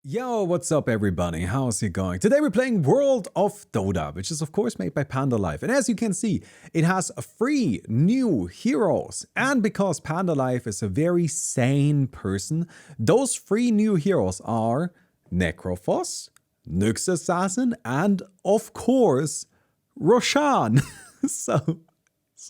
Yo, what's up everybody? How's it going? Today we're playing World of Dota, which is of course made by Panda Life. And as you can see, it has 3 new heroes. And because Panda Life is a very sane person, those 3 new heroes are Necrophos, Nyx Assassin, and of course, ROSHAN. so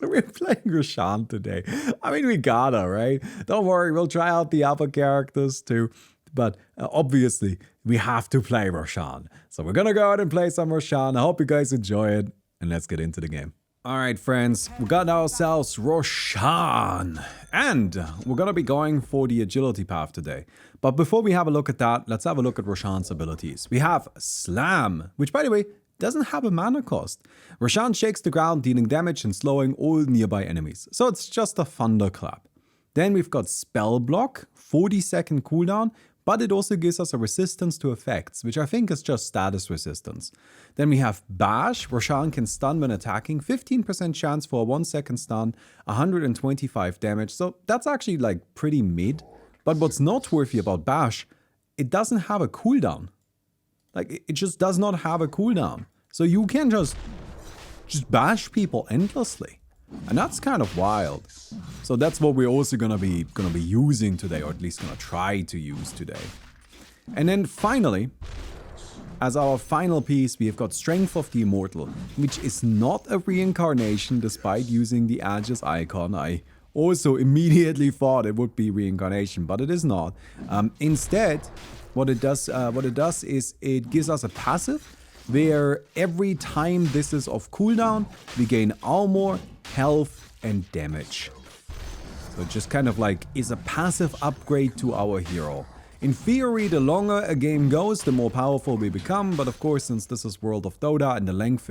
we're playing ROSHAN today. I mean, we gotta, right? Don't worry, we'll try out the other characters too. But obviously, we have to play ROSHAN. So we're gonna go out and play some ROSHAN. I hope you guys enjoy it. And let's get into the game. Alright friends, we got ourselves ROSHAN. And we're gonna be going for the agility path today. But before we have a look at that, let's have a look at ROSHAN's abilities. We have Slam, which by the way, doesn't have a mana cost. ROSHAN shakes the ground, dealing damage and slowing all nearby enemies. So it's just a thunderclap. Then we've got Spell Block, 40-second cooldown, but it also gives us a resistance to effects, which I think is just status resistance. Then we have Bash. ROSHAN can stun when attacking, 15% chance for a 1-second stun, 125 damage. So that's actually like pretty mid. But what's noteworthy about Bash, it doesn't have a cooldown. Like it just does not have a cooldown. So you can just bash people endlessly. And that's kind of wild. So that's what we're also gonna be using today, or at least gonna try to use today. And then finally, as our final piece, we have got Strength of the Immortal, which is not a reincarnation despite using the Aegis icon. I also immediately thought it would be reincarnation, but it is not. Instead, what it does is it gives us a passive where every time this is off cooldown, we gain armor, health, and damage. So it just kind of like is a passive upgrade to our hero. In theory, the longer a game goes, the more powerful we become. But of course, since this is World of Dota and the length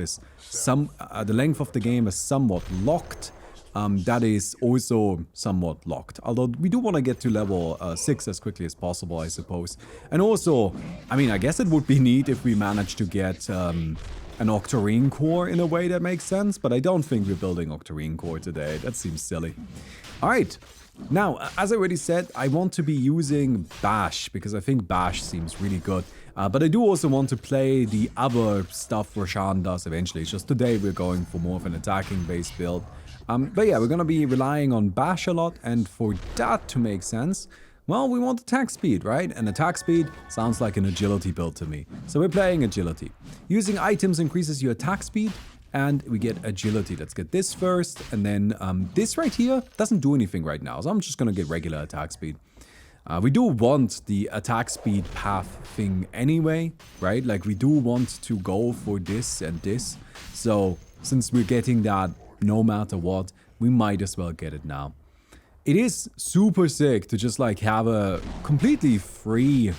of the game is somewhat locked, that is also somewhat locked. Although we do want to get to level 6 as quickly as possible, I suppose. And also, I mean, I guess it would be neat if we managed to get an Octarine core in a way that makes sense. But I don't think we're building Octarine core today. That seems silly. Alright, now, as I already said, I want to be using Bash, because I think Bash seems really good. But I do also want to play the other stuff ROSHAN does eventually. It's just today we're going for more of an attacking-based build. But yeah, we're gonna be relying on Bash a lot, and for that to make sense, well, we want attack speed, right? And attack speed sounds like an agility build to me. So we're playing agility. Using items increases your attack speed, and we get agility. Let's get this first, and then this right here doesn't do anything right now, so I'm just gonna get regular attack speed. We do want the attack speed path thing anyway, right? Like we do want to go for this and this. So since we're getting that no matter what, we might as well get it now. It is super sick to just like have a completely free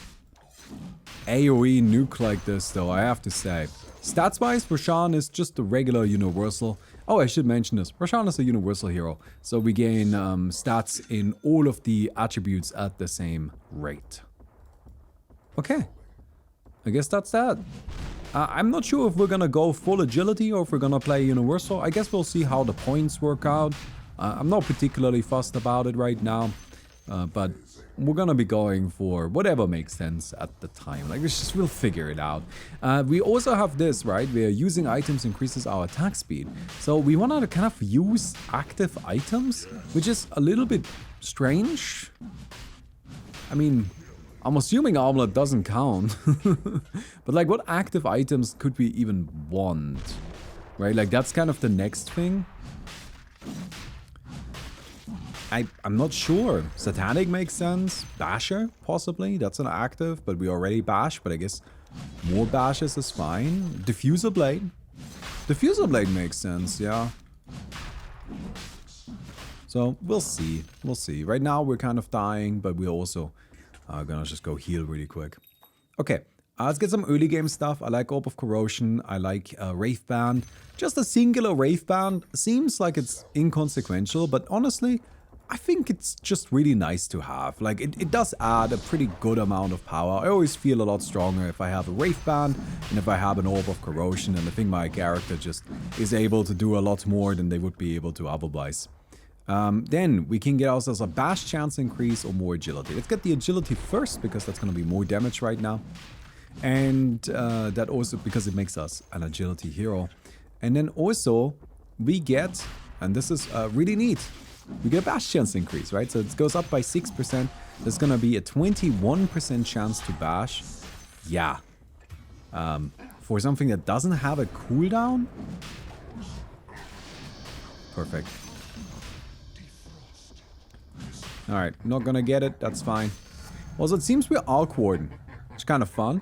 AoE nuke like this though, I have to say. Stats wise, ROSHAN is just a regular universal. Oh, I should mention this. ROSHAN is a universal hero. So we gain stats in all of the attributes at the same rate. Okay. I guess that's that. I'm not sure if we're gonna go full agility or if we're gonna play universal. I guess we'll see how the points work out. I'm not particularly fussed about it right now. But we're gonna be going for whatever makes sense at the time. Like, we'll figure it out. We also have this, right? Where using items increases our attack speed. So we want to kind of use active items, which is a little bit strange. I mean, I'm assuming Armlet doesn't count. But like, what active items could we even want? Right? Like, that's kind of the next thing. I'm not sure. Satanic makes sense. Basher, possibly. That's an active, but we already bash. But I guess more bashes is fine. Diffuser Blade. Diffuser Blade makes sense, yeah. So, we'll see. We'll see. Right now, we're kind of dying, but we're also gonna just go heal really quick. Okay, let's get some early game stuff. I like Orb of Corrosion. I like Wraith Band. Just a singular Wraith Band seems like it's inconsequential, but honestly, I think it's just really nice to have. Like, it does add a pretty good amount of power. I always feel a lot stronger if I have a Wraith Band and if I have an Orb of Corrosion, and I think my character just is able to do a lot more than they would be able to otherwise. Then we can get ourselves a bash chance increase or more agility. Let's get the agility first because that's going to be more damage right now. And that also because it makes us an agility hero. And then also we get, and this is really neat, we get a bash chance increase, right? So it goes up by 6%. There's going to be a 21% chance to bash. Yeah. For something that doesn't have a cooldown. Perfect. Alright, not gonna get it, that's fine. Also, it seems we're awkward, which is kind of fun.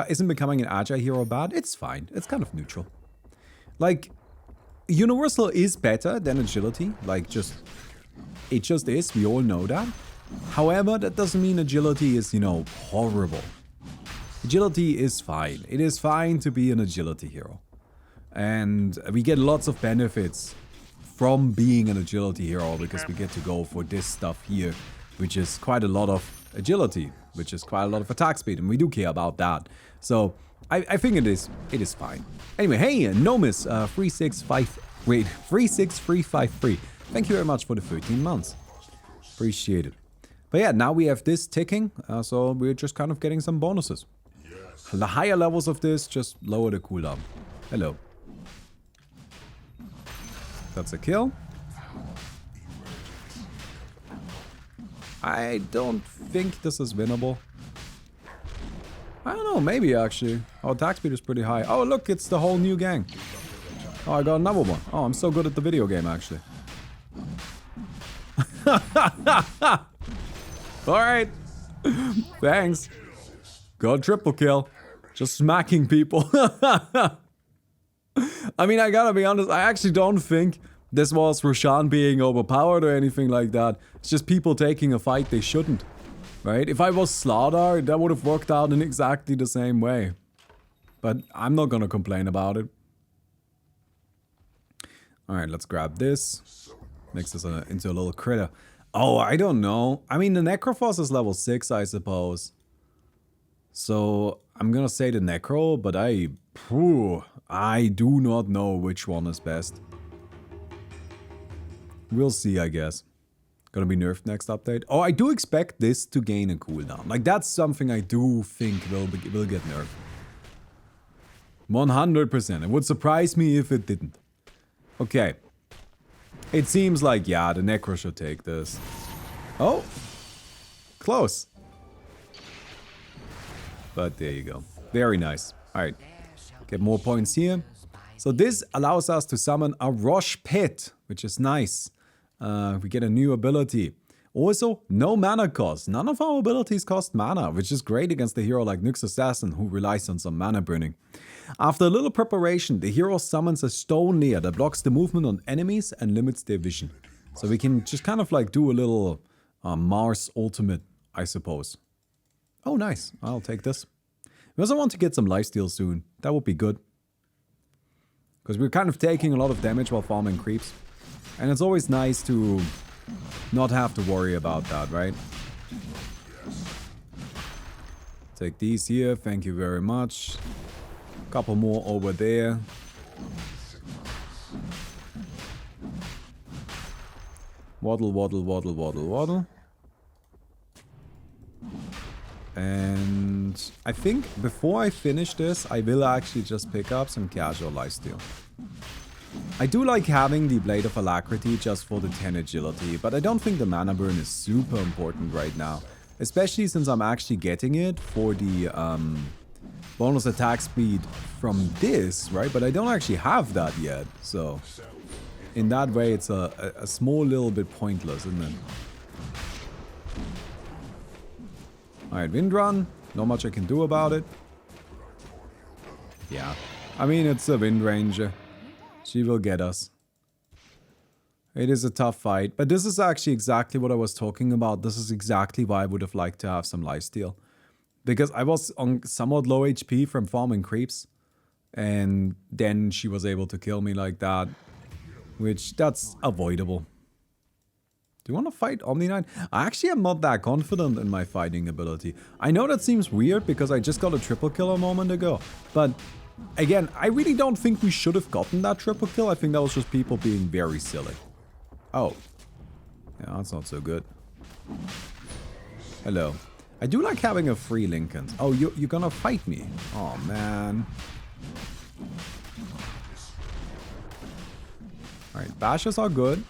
Isn't becoming an agile hero bad? It's fine, it's kind of neutral. Like, universal is better than agility, like it just is, we all know that. However, that doesn't mean agility is, you know, horrible. Agility is fine, it is fine to be an agility hero. And we get lots of benefits from being an agility hero because we get to go for this stuff here, which is quite a lot of agility, which is quite a lot of attack speed, and we do care about that. So I think it is fine. Anyway, hey, Nomis 36353. Thank you very much for the 13 months. Appreciate it. But yeah, now we have this ticking, so we're just kind of getting some bonuses. The higher levels of this just lower the cooldown. Hello. That's a kill. I don't think this is winnable. I don't know, maybe actually. Our attack speed is pretty high. Oh, look, it's the whole new gang. Oh, I got another one. Oh, I'm so good at the video game, actually. Alright. Thanks. Got a triple kill. Just smacking people. I mean, I gotta be honest, I actually don't think this was ROSHAN being overpowered or anything like that. It's just people taking a fight they shouldn't, right? If I was Slaughter, that would have worked out in exactly the same way. But I'm not gonna complain about it. Alright, let's grab this. Makes us into a little critter. Oh, I don't know. I mean, the Necrophos is level 6, I suppose. So, I'm gonna say the Necro, but I do not know which one is best. We'll see, I guess. Gonna be nerfed next update. Oh, I do expect this to gain a cooldown. Like, that's something I do think will get nerfed. 100%. It would surprise me if it didn't. Okay. It seems like, yeah, the Necro should take this. Oh! Close. But there you go. Very nice. Alright. Get more points here. So this allows us to summon a Rosh Pit, which is nice. We get a new ability. Also, no mana cost. None of our abilities cost mana, which is great against a hero like Nyx Assassin, who relies on some mana burning. After a little preparation, the hero summons a stone layer that blocks the movement on enemies and limits their vision. So we can just kind of like do a little Mars ultimate, I suppose. Oh, nice. I'll take this. We also want to get some lifesteal soon. That would be good. Because we're kind of taking a lot of damage while farming creeps. And it's always nice to not have to worry about that, right? Take these here. Thank you very much. Couple more over there. Waddle, waddle, waddle, waddle, waddle. And I think before I finish this, I will actually just pick up some casual lifesteal. I do like having the Blade of Alacrity just for the 10 agility, but I don't think the mana burn is super important right now. Especially since I'm actually getting it for the bonus attack speed from this, right? But I don't actually have that yet, so in that way it's a small little bit pointless, isn't it? Alright, Wind Run. Not much I can do about it. Yeah. I mean, it's a Wind Ranger. She will get us. It is a tough fight. But this is actually exactly what I was talking about. This is exactly why I would have liked to have some lifesteal. Because I was on somewhat low HP from farming creeps. And then she was able to kill me like that. Which, that's avoidable. Do you want to fight Omni Knight? I actually am not that confident in my fighting ability. I know that seems weird because I just got a triple kill a moment ago. But Again, I really don't think we should have gotten that triple kill. I think that was just people being very silly. Oh. Yeah, that's not so good. Hello. I do like having a free Lincoln. Oh, you're gonna fight me. Oh, man. Alright, bashes are good.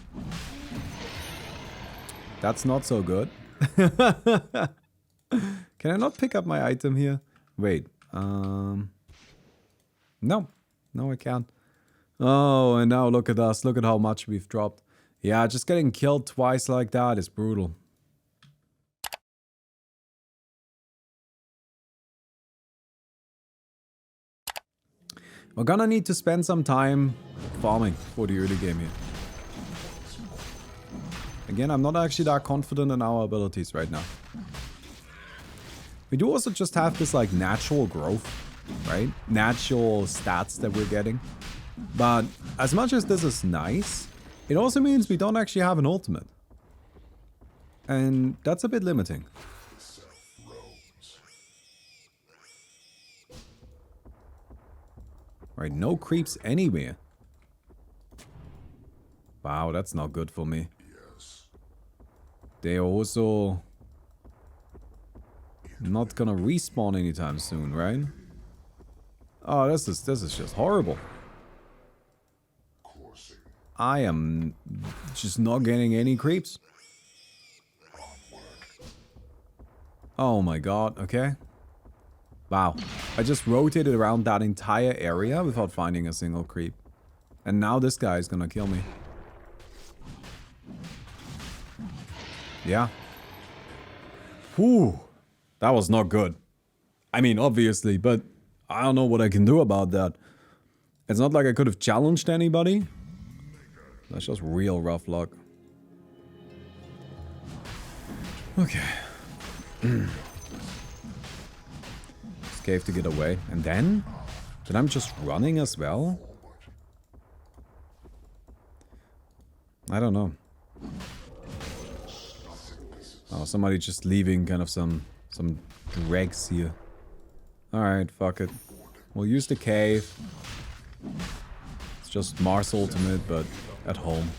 That's not so good. Can I not pick up my item here? Wait. No. No, I can't. Oh, and now look at us. Look at how much we've dropped. Yeah, just getting killed twice like that is brutal. We're gonna need to spend some time farming for the early game here. Again, I'm not actually that confident in our abilities right now. We do also just have this like natural growth, right? Natural stats that we're getting. But as much as this is nice, it also means we don't actually have an ultimate. And that's a bit limiting. Right, no creeps anywhere. Wow, that's not good for me. They are also not gonna respawn anytime soon, right? Oh, this is just horrible. I am just not getting any creeps. Oh my god, okay. Wow, I just rotated around that entire area without finding a single creep. And now this guy is gonna kill me. Yeah. Whew. That was not good. I mean, obviously, but I don't know what I can do about that. It's not like I could have challenged anybody. That's just real rough luck. Okay. Cave to get away. And then I'm just running as well? I don't know. Oh, somebody just leaving kind of some dregs here. Alright, fuck it. We'll use the cave. It's just Mars ultimate, but at home.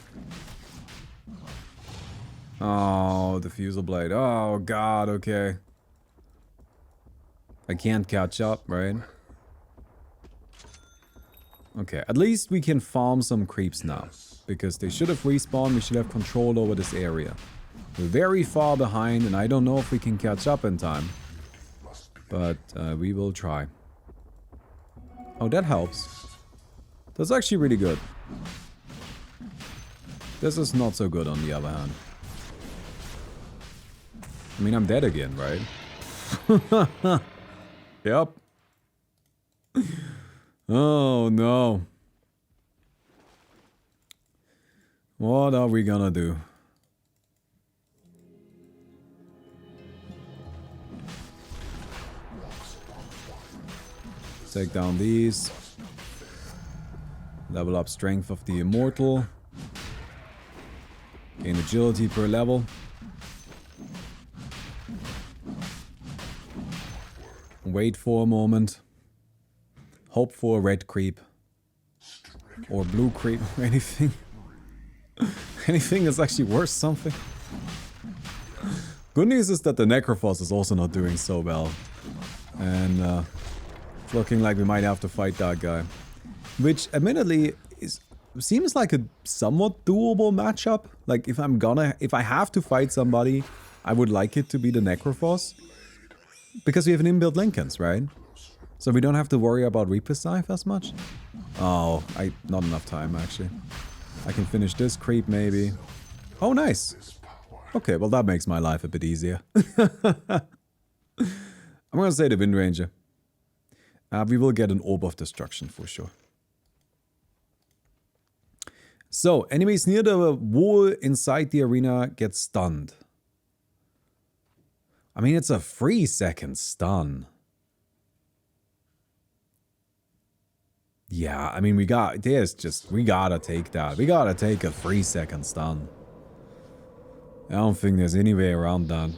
Oh, the Fusel Blade. Oh god, okay. I can't catch up, right? Okay, at least we can farm some creeps now. Because they should have respawned, we should have control over this area. We're very far behind and I don't know if we can catch up in time. But we will try. Oh, that helps. That's actually really good. This is not so good on the other hand. I mean, I'm dead again, right? Yep. Oh no. What are we gonna do? Take down these. Level up strength of the immortal. Gain agility per level. Wait for a moment. Hope for a red creep. Or blue creep. Anything. Anything is actually worth something. Good news is that the Necrophos is also not doing so well. And it's looking like we might have to fight that guy. Which admittedly seems like a somewhat doable matchup. Like if I have to fight somebody, I would like it to be the Necrophos. Because we have an inbuilt Lincolns, right? So we don't have to worry about Reaper's Scythe as much. Oh, not enough time actually. I can finish this creep maybe. Oh, nice. Okay, well that makes my life a bit easier. I'm gonna say the Wind Ranger. We will get an Orb of Destruction for sure. So, enemies near the wall inside the arena get stunned. I mean, it's a 3-second stun. Yeah, I mean, we gotta take that. We gotta take a 3-second stun. I don't think there's any way around that.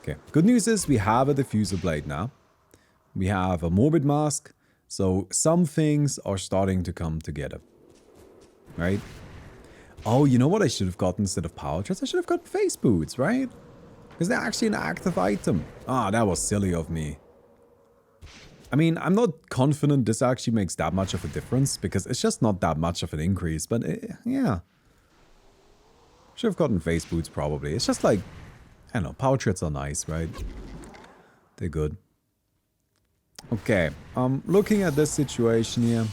Okay, good news is we have a Diffuser Blade now. We have a morbid mask. So some things are starting to come together. Right? Oh, you know what I should have gotten instead of power threads? I should have gotten face boots, right? Because they're actually an active item. Ah, that was silly of me. I mean, I'm not confident this actually makes that much of a difference, because it's just not that much of an increase, but yeah. Should have gotten face boots, probably. It's just like, I don't know, power threads are nice, right? They're good. Okay, looking at this situation here,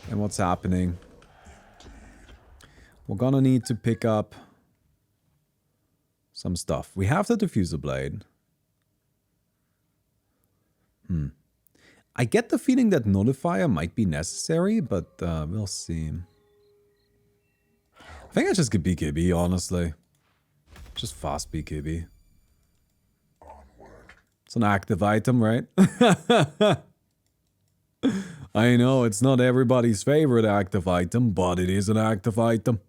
and what's happening. We're gonna need to pick up some stuff. We have the diffuser blade. I get the feeling that nullifier might be necessary, but we'll see. I think I just get BKB, honestly. Just fast BKB. It's an active item, right? I know, it's not everybody's favorite active item, but it is an active item.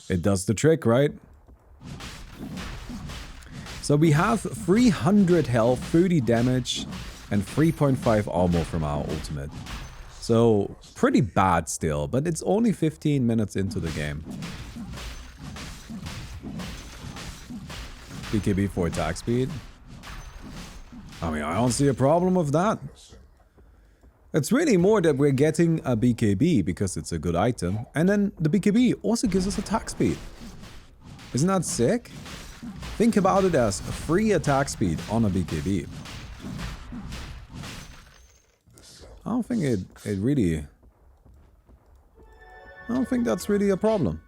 It does the trick, right? So we have 300 health, 30 damage, and 3.5 armor from our ultimate. So, pretty bad still, but it's only 15 minutes into the game. BKB for attack speed. I mean, I don't see a problem with that. It's really more that we're getting a BKB because it's a good item. And then the BKB also gives us attack speed. Isn't that sick? Think about it as a free attack speed on a BKB. I don't think it really... I don't think that's really a problem.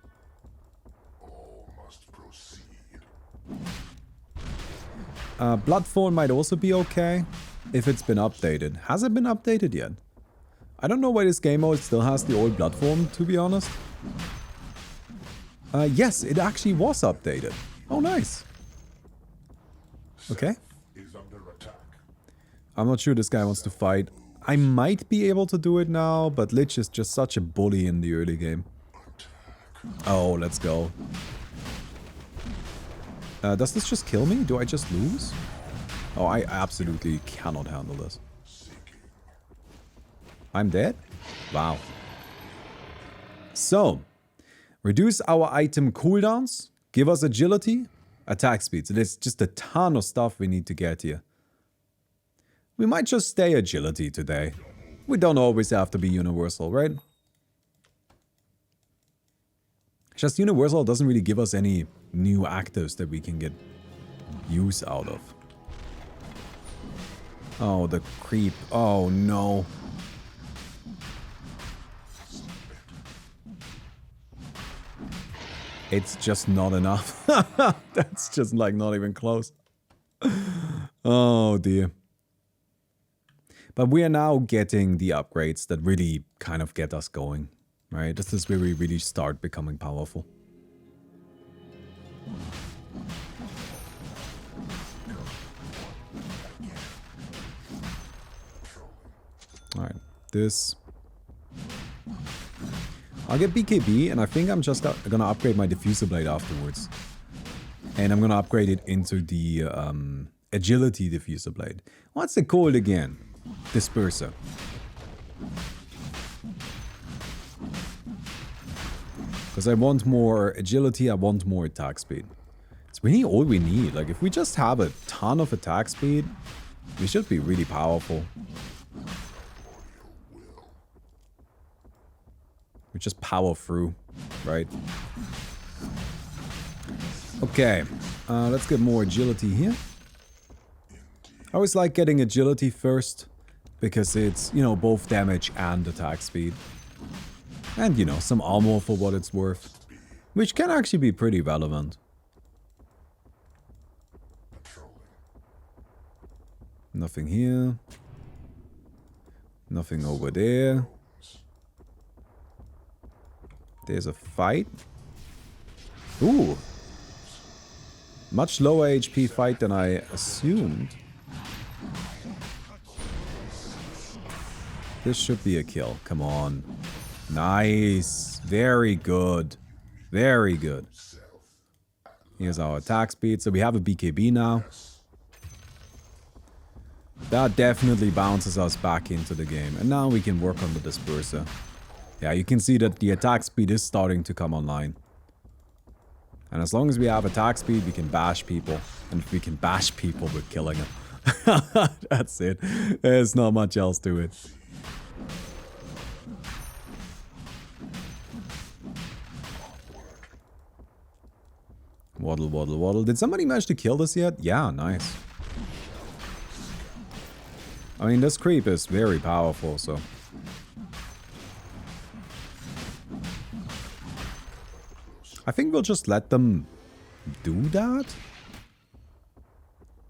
Bloodthorn might also be okay if it's been updated. Has it been updated yet? I don't know why this game mode still has the old Bloodthorn, to be honest. Yes, it actually was updated. Oh, nice. Okay. I'm not sure this guy wants to fight. I might be able to do it now, but Lich is just such a bully in the early game. Oh, let's go. Does this just kill me? Do I just lose? Oh, I absolutely cannot handle this. I'm dead? Wow. So, reduce our item cooldowns, give us agility, attack speed. So there's just a ton of stuff we need to get here. We might just stay agility today. We don't always have to be universal, right? Just universal doesn't really give us any new actives that we can get use out of. Oh, the creep. Oh, no. It's just not enough. That's just like not even close. Oh, dear. But we are now getting the upgrades that really kind of get us going, right? This is where we really start becoming powerful. Alright, this... I'll get BKB, and I think I'm just gonna upgrade my diffuser blade afterwards. And I'm gonna upgrade it into the agility diffuser blade. What's it called again? Disperser. Because I want more agility, I want more attack speed. It's really all we need. Like, if we just have a ton of attack speed, we should be really powerful. We just power through, right? Okay, let's get more agility here. I always like getting agility first, because it's, you know, both damage and attack speed. And, you know, some armor for what it's worth. Which can actually be pretty relevant. Nothing here. Nothing over there. There's a fight. Ooh. Much lower HP fight than I assumed. This should be a kill. Come on. Nice. Very good. Very good. Here's our attack speed. So we have a BKB now. That definitely bounces us back into the game. And now we can work on the disperser. Yeah, you can see that the attack speed is starting to come online. And as long as we have attack speed, we can bash people. And if we can bash people, we're killing them. That's it. There's not much else to it. Waddle, waddle, waddle. Did somebody manage to kill this yet? Yeah, nice. I mean, this creep is very powerful, so... I think we'll just let them do that?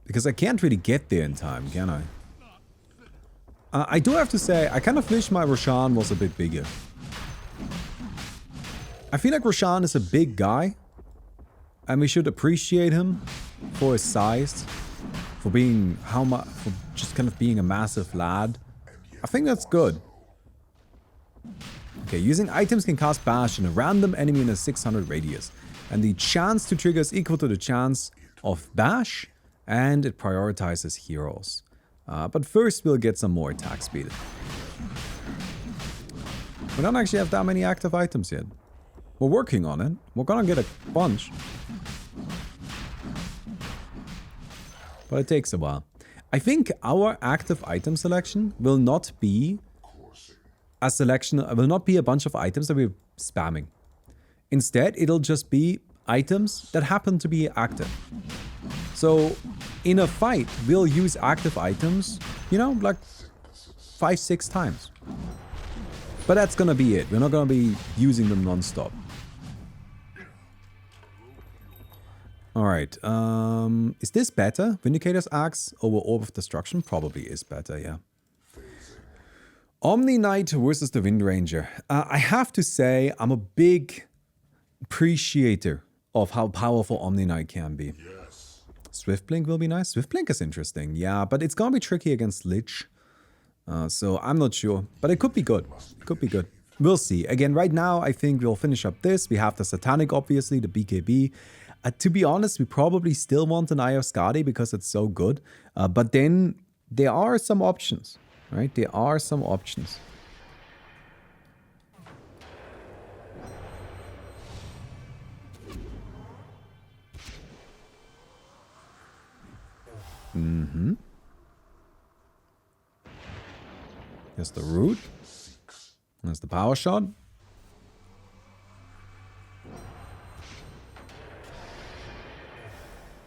Because I can't really get there in time, can I? I do have to say, I kind of wish my ROSHAN was a bit bigger. I feel like ROSHAN is a big guy. And we should appreciate him for his size. For being for just kind of being a massive lad. I think that's good. Okay, using items can cast bash on a random enemy in a 600 radius. And the chance to trigger is equal to the chance of bash. And it prioritizes heroes. But first we'll get some more attack speed. We don't actually have that many active items yet. We're working on it. We're gonna get a bunch. But it takes a while. I think our active item selection will not be a selection, will not be a bunch of items that we're spamming. Instead, it'll just be items that happen to be active. So, in a fight, we'll use active items, you know, like 5-6 times. But that's gonna be it. We're not gonna be using them non-stop. Alright, is this better? Vindicator's Axe over Orb of Destruction? Probably is better, yeah. Omni Knight versus the Wind Ranger. I have to say, I'm a big appreciator of how powerful Omni Knight can be. Yes. Swift Blink will be nice. Swift Blink is interesting, yeah, but it's gonna be tricky against Lich. So I'm not sure, but it could be good. It could be good. We'll see. Again, right now, I think we'll finish up this. We have the Satanic, obviously, the BKB. To be honest, we probably still want an Eye of Skadi because it's so good. But then there are some options, right? There are some options. Mm-hmm. Here's the root. There's the power shot.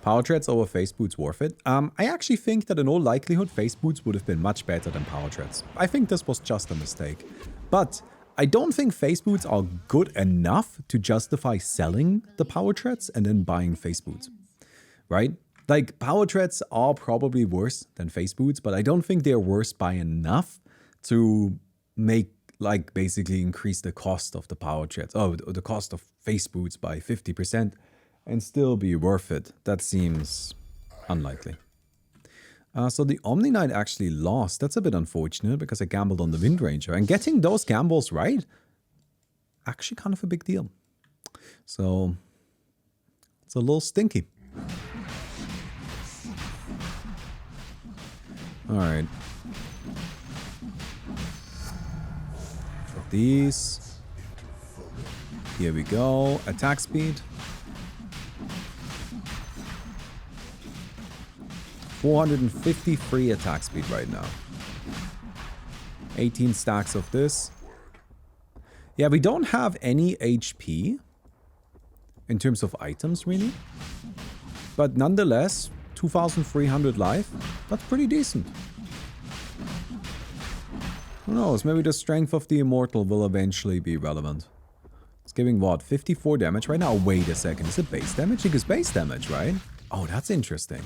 Power Treads over Face Boots worth it? I actually think that in all likelihood Face Boots would have been much better than Power Treads. I think this was just a mistake. But I don't think Face Boots are good enough to justify selling the Power Treads and then buying Face Boots. Right? Like, Power Treads are probably worse than Face Boots, but I don't think they're worse by enough to make, like, basically increase the cost of the Power Treads. Oh, the cost of Face Boots by 50%. And still be worth it. That seems unlikely. So the Omni Knight actually lost. That's a bit unfortunate because I gambled on the Wind Ranger. And getting those gambles right, actually kind of a big deal. So it's a little stinky. Alright. These. Here we go. Attack speed. 453 attack speed right now. 18 stacks of this. Yeah, we don't have any HP in terms of items, really. But nonetheless, 2,300 life. That's pretty decent. Who knows, maybe the strength of the Immortal will eventually be relevant. It's giving what, 54 damage right now? Wait a second, is it base damage? It gives base damage, right? Oh, that's interesting.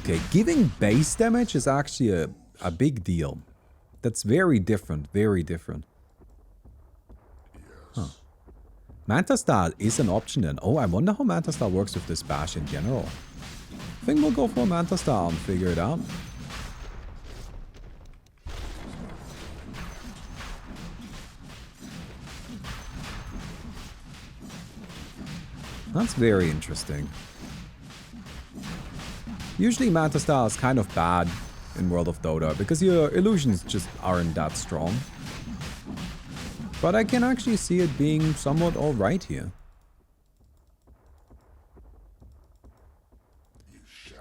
Okay, giving base damage is actually a big deal. That's very different, very different. Huh. Manta Style is an option then. Oh, I wonder how Manta Style works with this bash in general. I think we'll go for Manta Style and figure it out. That's very interesting. Usually Manta Style is kind of bad in World of Dota because your illusions just aren't that strong. But I can actually see it being somewhat alright here.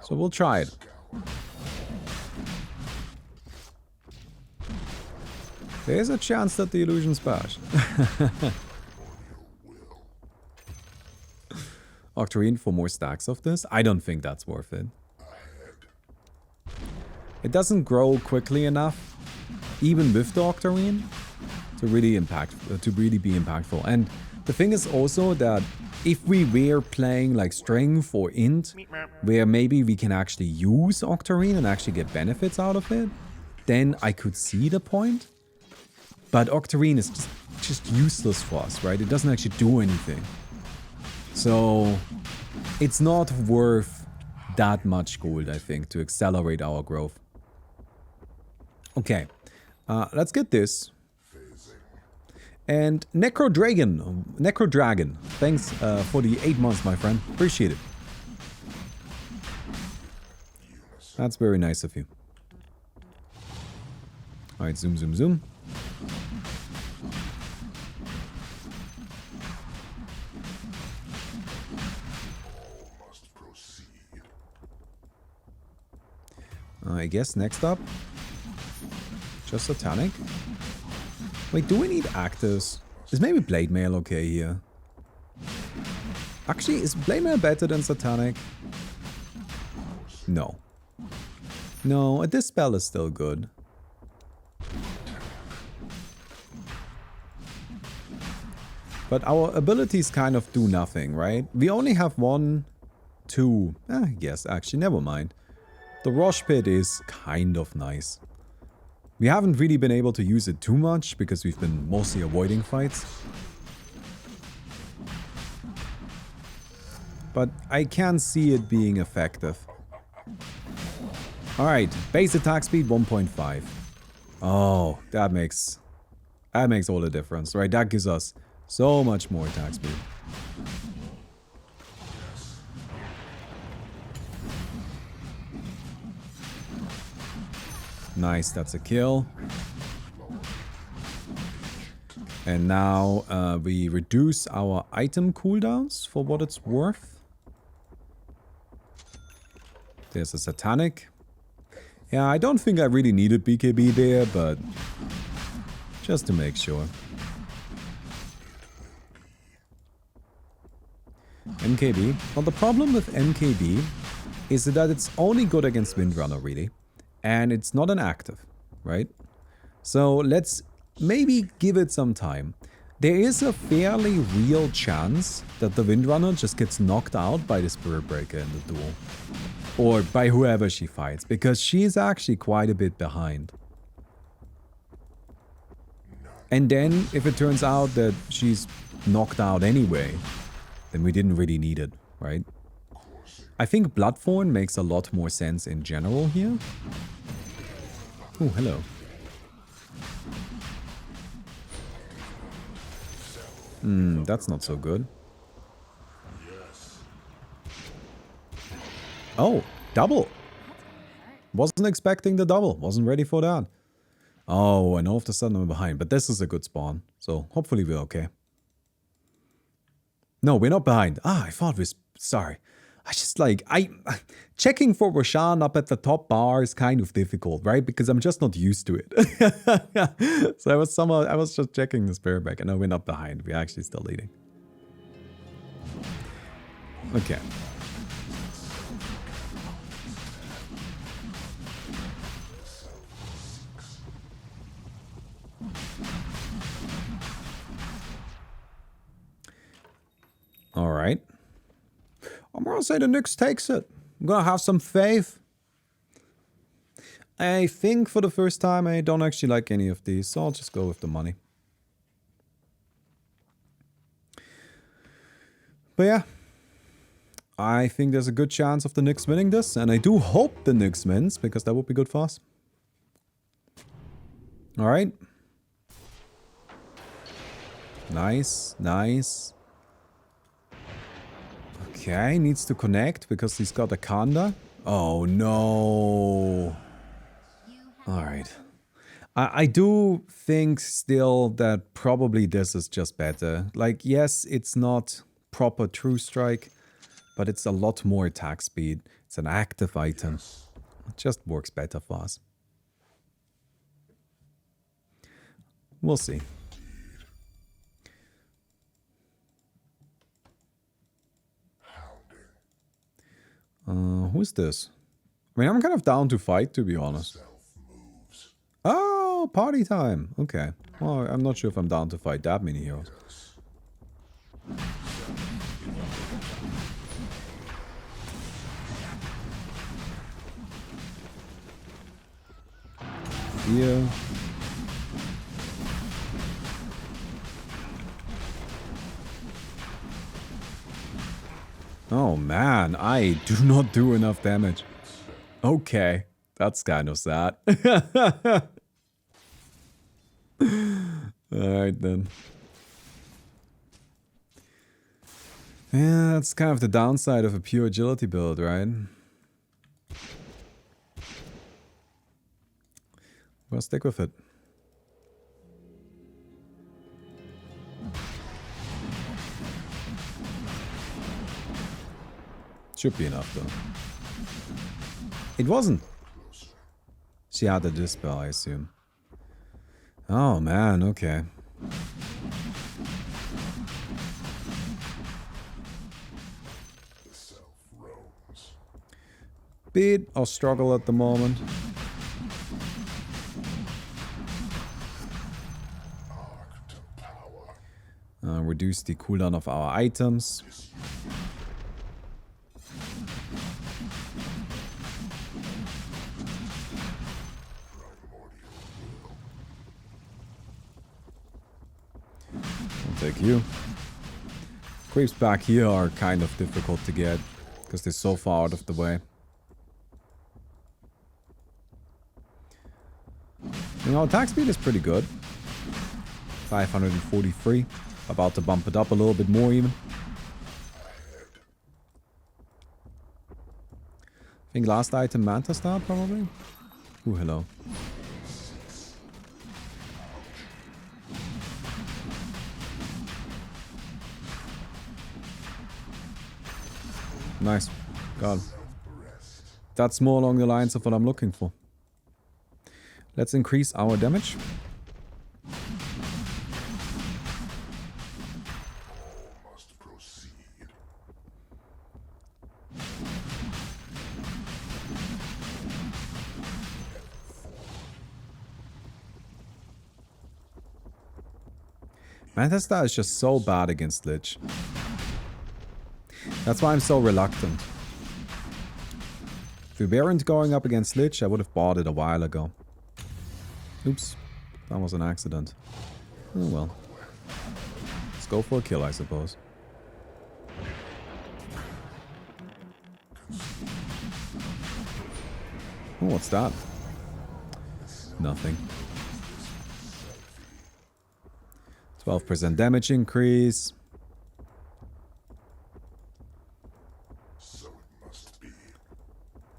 So we'll try it. There's a chance that the illusions bash. Octarine for more stacks of this? I don't think that's worth it. It doesn't grow quickly enough, even with the Octarine, to really be impactful. And the thing is also that if we were playing like strength or int, where maybe we can actually use Octarine and actually get benefits out of it, then I could see the point. But Octarine is just useless for us, right? It doesn't actually do anything. So it's not worth that much gold, I think, to accelerate our growth. Okay, let's get this. And Necro Dragon, thanks for the 8 months, my friend. Appreciate it. That's very nice of you. Alright, zoom, zoom, zoom. I guess next up, just Satanic. Wait, do we need actives? Is maybe Blade Mail okay here? Actually, is Blade Mail better than Satanic? No. No, this spell is still good. But our abilities kind of do nothing, right? We only have 1, 2... I guess, actually, never mind. The Rosh Pit is kind of nice. We haven't really been able to use it too much because we've been mostly avoiding fights. But I can see it being effective. Alright, base attack speed 1.5. Oh, that makes all the difference, right? That gives us so much more attack speed. Nice, that's a kill. And now we reduce our item cooldowns for what it's worth. There's a Satanic. Yeah, I don't think I really needed BKB there, but just to make sure. MKB. Well, the problem with MKB is that it's only good against Windrunner, really. And it's not an active, right? So let's maybe give it some time. There is a fairly real chance that the Windrunner just gets knocked out by the Spirit Breaker in the duel. Or by whoever she fights, because she's actually quite a bit behind. And then, if it turns out that she's knocked out anyway, then we didn't really need it, right? I think Bloodthorn makes a lot more sense in general here. Oh, hello. That's not so good. Oh, double. Wasn't expecting the double. Wasn't ready for that. Oh, and all of a sudden I'm behind. But this is a good spawn. So hopefully we're okay. No, we're not behind. Ah, I thought we... Sorry. I just like... Checking for ROSHAN up at the top bar is kind of difficult, right? Because I'm just not used to it. So I was just checking the Spirit back. And no, we're not behind. We're actually still leading. Okay. Alright. I'm gonna say the Nyx takes it. I'm gonna have some faith. I think for the first time I don't actually like any of these, so I'll just go with the money. But yeah. I think there's a good chance of the Nyx winning this, and I do hope the Nyx wins, because that would be good for us. Alright. Nice, nice. Okay, needs to connect because he's got a Kanda. Oh no. Alright. I do think still that probably this is just better. Like, yes, it's not proper True Strike, but it's a lot more attack speed. It's an active item. It just works better for us. We'll see. Who's this? I mean, I'm kind of down to fight, to be honest. Oh, party time. Okay. Well, I'm not sure if I'm down to fight that many heroes. Here. Oh man, I do not do enough damage. Okay, that's kind of sad. Alright then. Yeah, that's kind of the downside of a pure agility build, right? We'll stick with it. Should be enough though. It wasn't. She had a dispel, I assume. Oh man, okay. Bit of struggle at the moment. Reduce the cooldown of our items. I'll take you. Creeps back here are kind of difficult to get because they're so far out of the way. You know, attack speed is pretty good. 543. About to bump it up a little bit more even. I think last item Manta Star probably. Ooh, hello. Nice. God. That's more along the lines of what I'm looking for. Let's increase our damage. Manchester is just so bad against Lich. That's why I'm so reluctant. If we weren't going up against Lich, I would have bought it a while ago. Oops. That was an accident. Oh well. Let's go for a kill, I suppose. Oh, what's that? Nothing. 12% damage increase.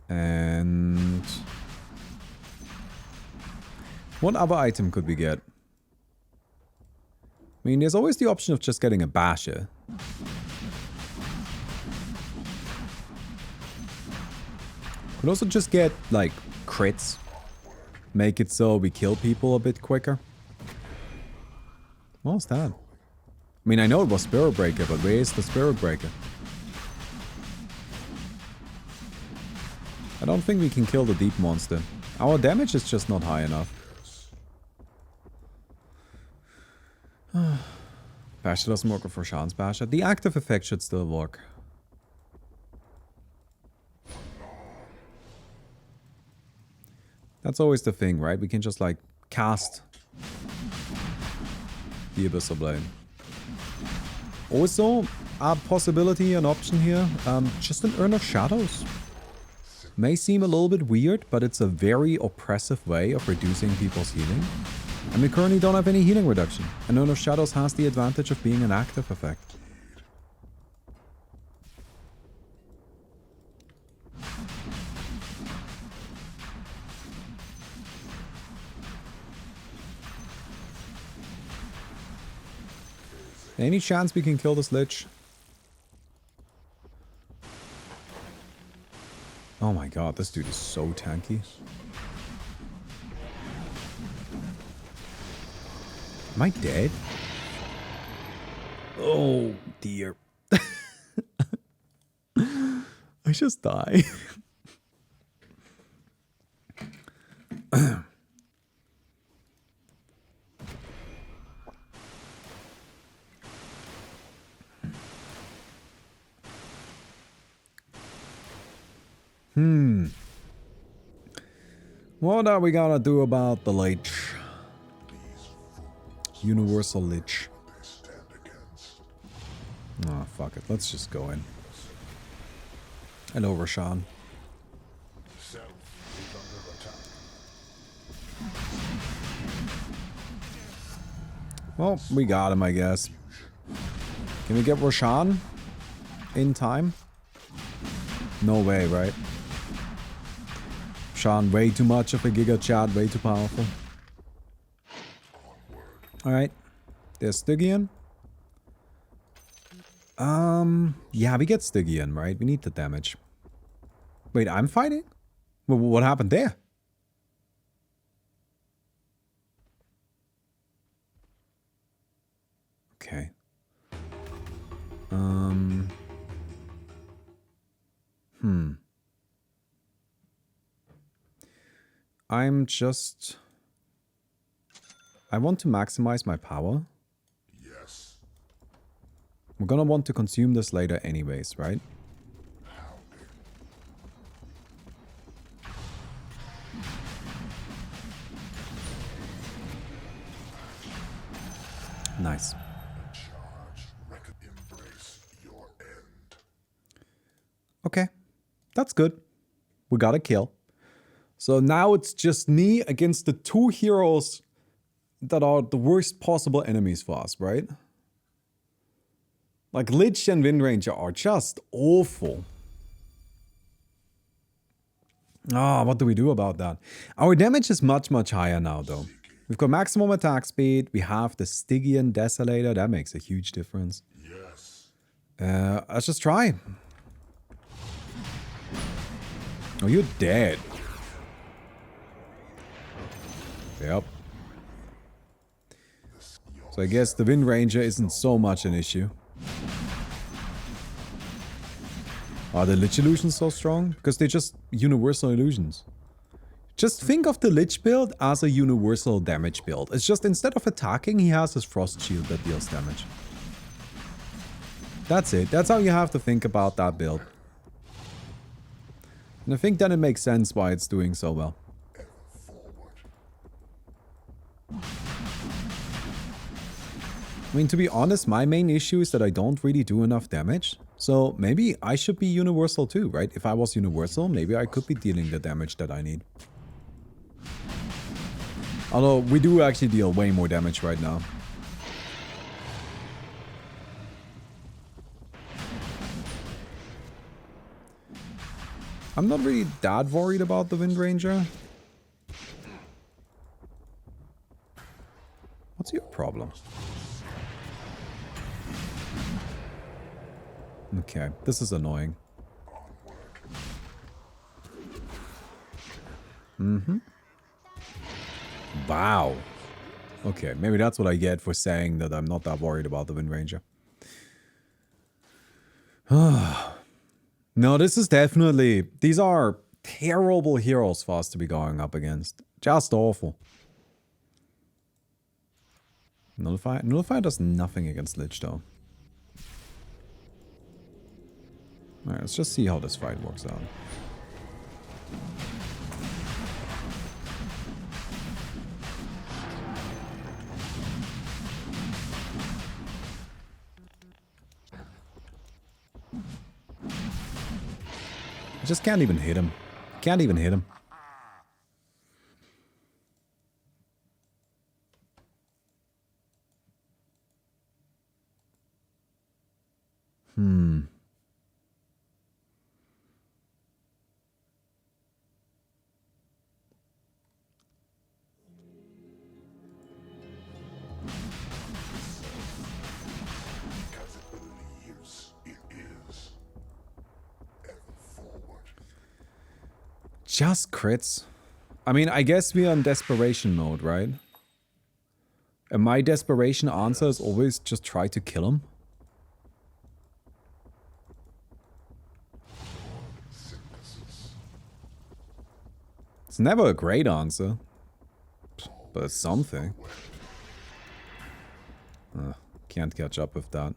And what other item could we get? I mean, there's always the option of just getting a basher. Could also just get, like, crits. Make it so we kill people a bit quicker. What was that? I mean, I know it was Spirit Breaker, but where is the Spirit Breaker? I don't think we can kill the deep monster. Our damage is just not high enough. Basher doesn't work with ROSHAN's Basher. The active effect should still work. That's always the thing, right? We can just, like, cast the Abyssal Blade. Also, a possibility, an option here, just an Urn of Shadows. May seem a little bit weird, but it's a very oppressive way of reducing people's healing. And we currently don't have any healing reduction. And Urn of Shadows has the advantage of being an active effect. Any chance we can kill this Lich? Oh my god, this dude is so tanky. Am I dead? Oh dear. I just die. What are we gonna do about the Lich? Universal Lich. Oh, fuck it. Let's just go in. Hello, ROSHAN. Well, we got him, I guess. Can we get ROSHAN in time? No way, right? Sean, way too much of a Giga Chat, way too powerful. Alright. There's Stygian. Yeah, we get Stygian, right? We need the damage. Wait, I'm fighting? What happened there? Okay. I'm just... I want to maximize my power. Yes. We're gonna want to consume this later anyways, right? Nice. Okay. That's good. We got a kill. So now it's just me against the two heroes that are the worst possible enemies for us, right? Like Lich and Windranger are just awful. Ah, what do we do about that? Our damage is much, much higher now, though. We've got maximum attack speed. We have the Stygian Desolator. That makes a huge difference. Yes. Let's just try. Oh, you're dead. Yep. So I guess the Windranger isn't so much an issue. Are the Lich illusions so strong? Because they're just universal illusions. Just think of the Lich build as a universal damage build. It's just instead of attacking, he has his Frost Shield that deals damage. That's it. That's how you have to think about that build. And I think then it makes sense why it's doing so well. I mean, to be honest, my main issue is that I don't really do enough damage. So maybe I should be universal too, right? If I was universal, maybe I could be dealing the damage that I need. Although we do actually deal way more damage right now. I'm not really that worried about the Windranger. What's your problem? Okay, this is annoying. Wow. Okay, maybe that's what I get for saying that I'm not that worried about the Windranger. No, this is definitely... These are terrible heroes for us to be going up against. Just awful. Nullify? Nullify does nothing against Lich, though. Alright, let's just see how this fight works out. I just can't even hit him. Can't even hit him. just crits. I mean, I guess we are in desperation mode, right? And my desperation answer is always just try to kill him. It's never a great answer, but it's something. Can't catch up with that.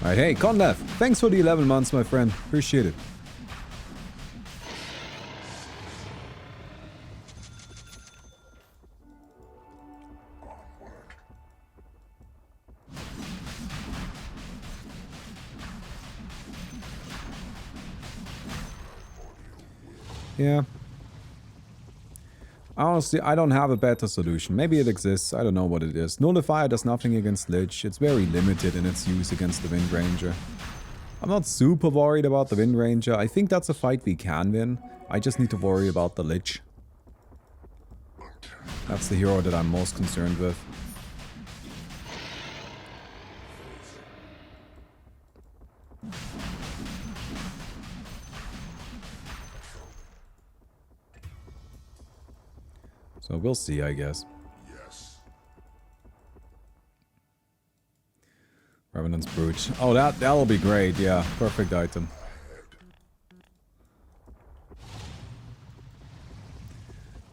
Alright, hey, Conlev, thanks for the 11 months, my friend. Appreciate it. Yeah. Honestly, I don't have a better solution. Maybe it exists, I don't know what it is. Nullifier does nothing against Lich. It's very limited in its use against the Wind Ranger. I'm not super worried about the Wind Ranger. I think that's a fight we can win. I just need to worry about the Lich. That's the hero that I'm most concerned with. So we'll see, I guess. Yes. Revenant's Brooch. Oh, that'll be great. Yeah, perfect item.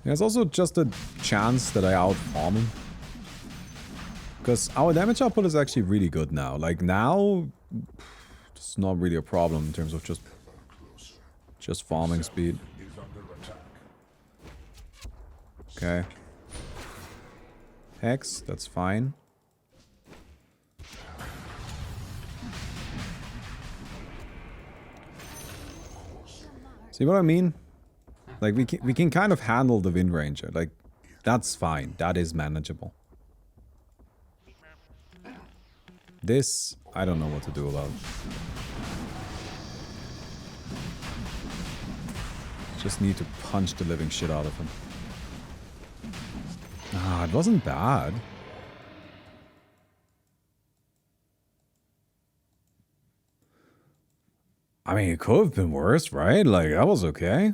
There's also just a chance that I outfarm him. Because our damage output is actually really good now. Like now, it's not really a problem in terms of just farming speed. Okay. Hex, that's fine. See what I mean? Like we can kind of handle the Wind Ranger. Like that's fine. That is manageable. This I don't know what to do about. Just need to punch the living shit out of him. Ah, it wasn't bad. I mean, it could have been worse, right? Like, that was okay.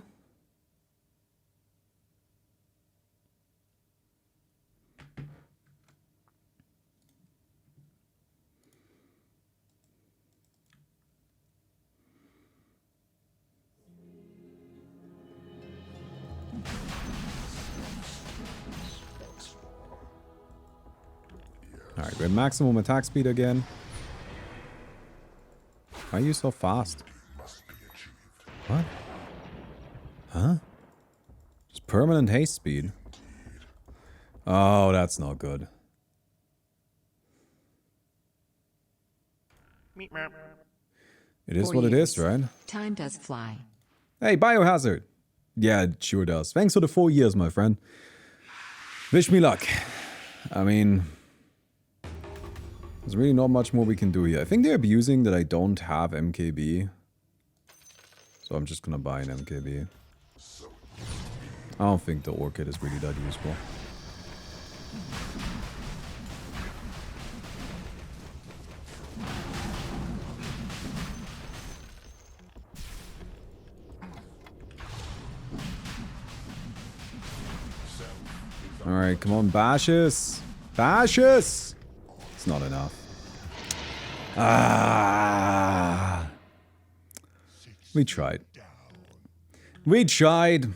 Alright, we have maximum attack speed again. Why are you so fast? What? Huh? Just permanent haste speed. Oh, that's not good. It is what it is, right? Time does fly. Hey, Biohazard! Yeah, it sure does. Thanks for the 4 years, my friend. Wish me luck. I mean... there's really not much more we can do here. I think they're abusing that I don't have MKB. So I'm just gonna buy an MKB. I don't think the Orchid is really that useful. Alright, come on, Bashes! Bashes! It's not enough. Ah! We tried. We tried.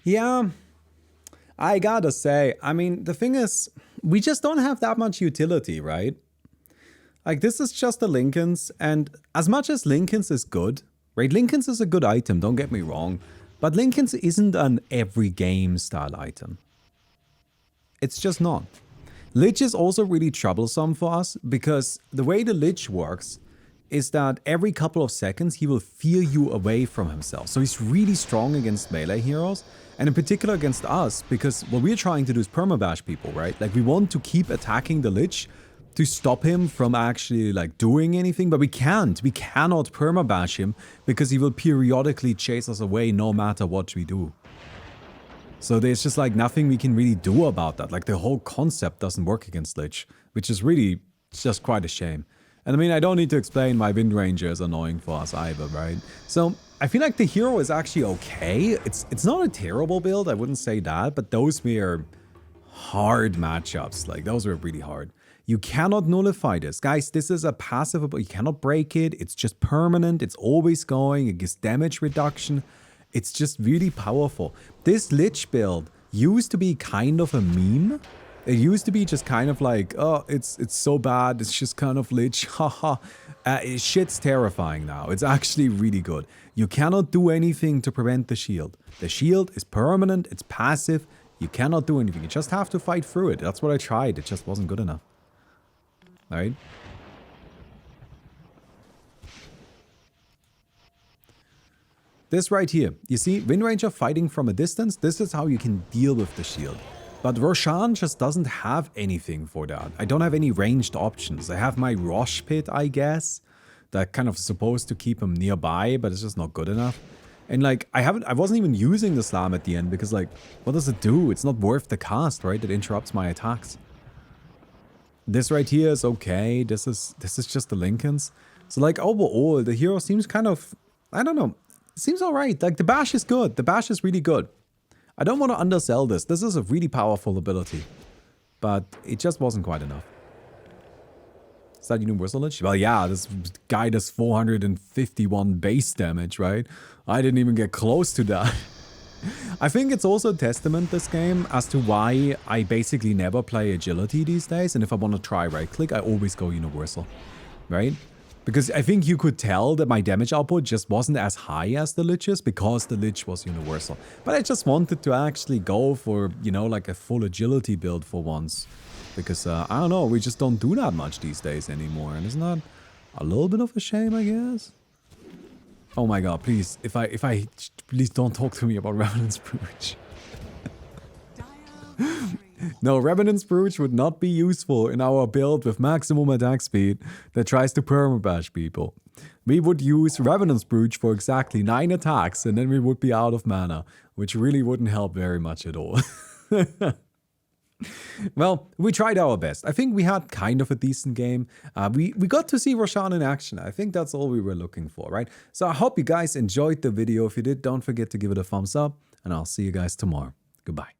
Yeah. I gotta say, I mean, the thing is, we just don't have that much utility, right? Like, this is just the Lincolns, and as much as Lincolns is good, right? Lincolns is a good item, don't get me wrong. But Lincolns isn't an every game style item. It's just not. Lich is also really troublesome for us because the way the Lich works is that every couple of seconds he will fear you away from himself. So he's really strong against melee heroes and in particular against us because what we're trying to do is permabash people, right? Like we want to keep attacking the Lich to stop him from actually like doing anything, but we can't. We cannot permabash him because he will periodically chase us away no matter what we do. So there's just like nothing we can really do about that. Like the whole concept doesn't work against Lich, which is really just quite a shame. And I mean, I don't need to explain why Wind Ranger is annoying for us either, right? So I feel like the hero is actually okay. It's not a terrible build, I wouldn't say that, but those were hard matchups. Like those were really hard. You cannot nullify this. Guys, this is a passive, you cannot break it. It's just permanent. It's always going. It gives damage reduction. It's just really powerful. This Lich build used to be kind of a meme. It used to be just kind of like, oh, it's so bad. It's just kind of Lich. Haha. Shit's terrifying now. It's actually really good. You cannot do anything to prevent the shield. The shield is permanent. It's passive. You cannot do anything. You just have to fight through it. That's what I tried. It just wasn't good enough. All right. This right here, you see, Wind Ranger fighting from a distance, this is how you can deal with the shield. But ROSHAN just doesn't have anything for that. I don't have any ranged options. I have my Rosh Pit, I guess, that kind of supposed to keep him nearby, but it's just not good enough. And like, I wasn't even using the slam at the end because like, what does it do? It's not worth the cast, right? It interrupts my attacks. This right here is okay. This is just the Lincolns. So like overall, the hero seems kind of, I don't know. Seems alright. Like the bash is good. The bash is really good. I don't want to undersell this. This is a really powerful ability. But it just wasn't quite enough. Is that Universal Lich? Well, yeah, this guy does 451 base damage, right? I didn't even get close to that. I think it's also a testament, this game, as to why I basically never play agility these days. And if I want to try right click, I always go universal, right? Because I think you could tell that my damage output just wasn't as high as the Lich's because the Lich was universal. But I just wanted to actually go for, you know, like a full agility build for once. Because, I don't know, we just don't do that much these days anymore. And isn't that a little bit of a shame, I guess? Oh my god, please, please don't talk to me about Revenant's Brooch. No, Revenant's Brooch would not be useful in our build with maximum attack speed that tries to permabash people. We would use Revenant's Brooch for exactly 9 attacks and then we would be out of mana, which really wouldn't help very much at all. Well, we tried our best. I think we had kind of a decent game. We got to see ROSHAN in action. I think that's all we were looking for, right? So I hope you guys enjoyed the video. If you did, don't forget to give it a thumbs up and I'll see you guys tomorrow. Goodbye.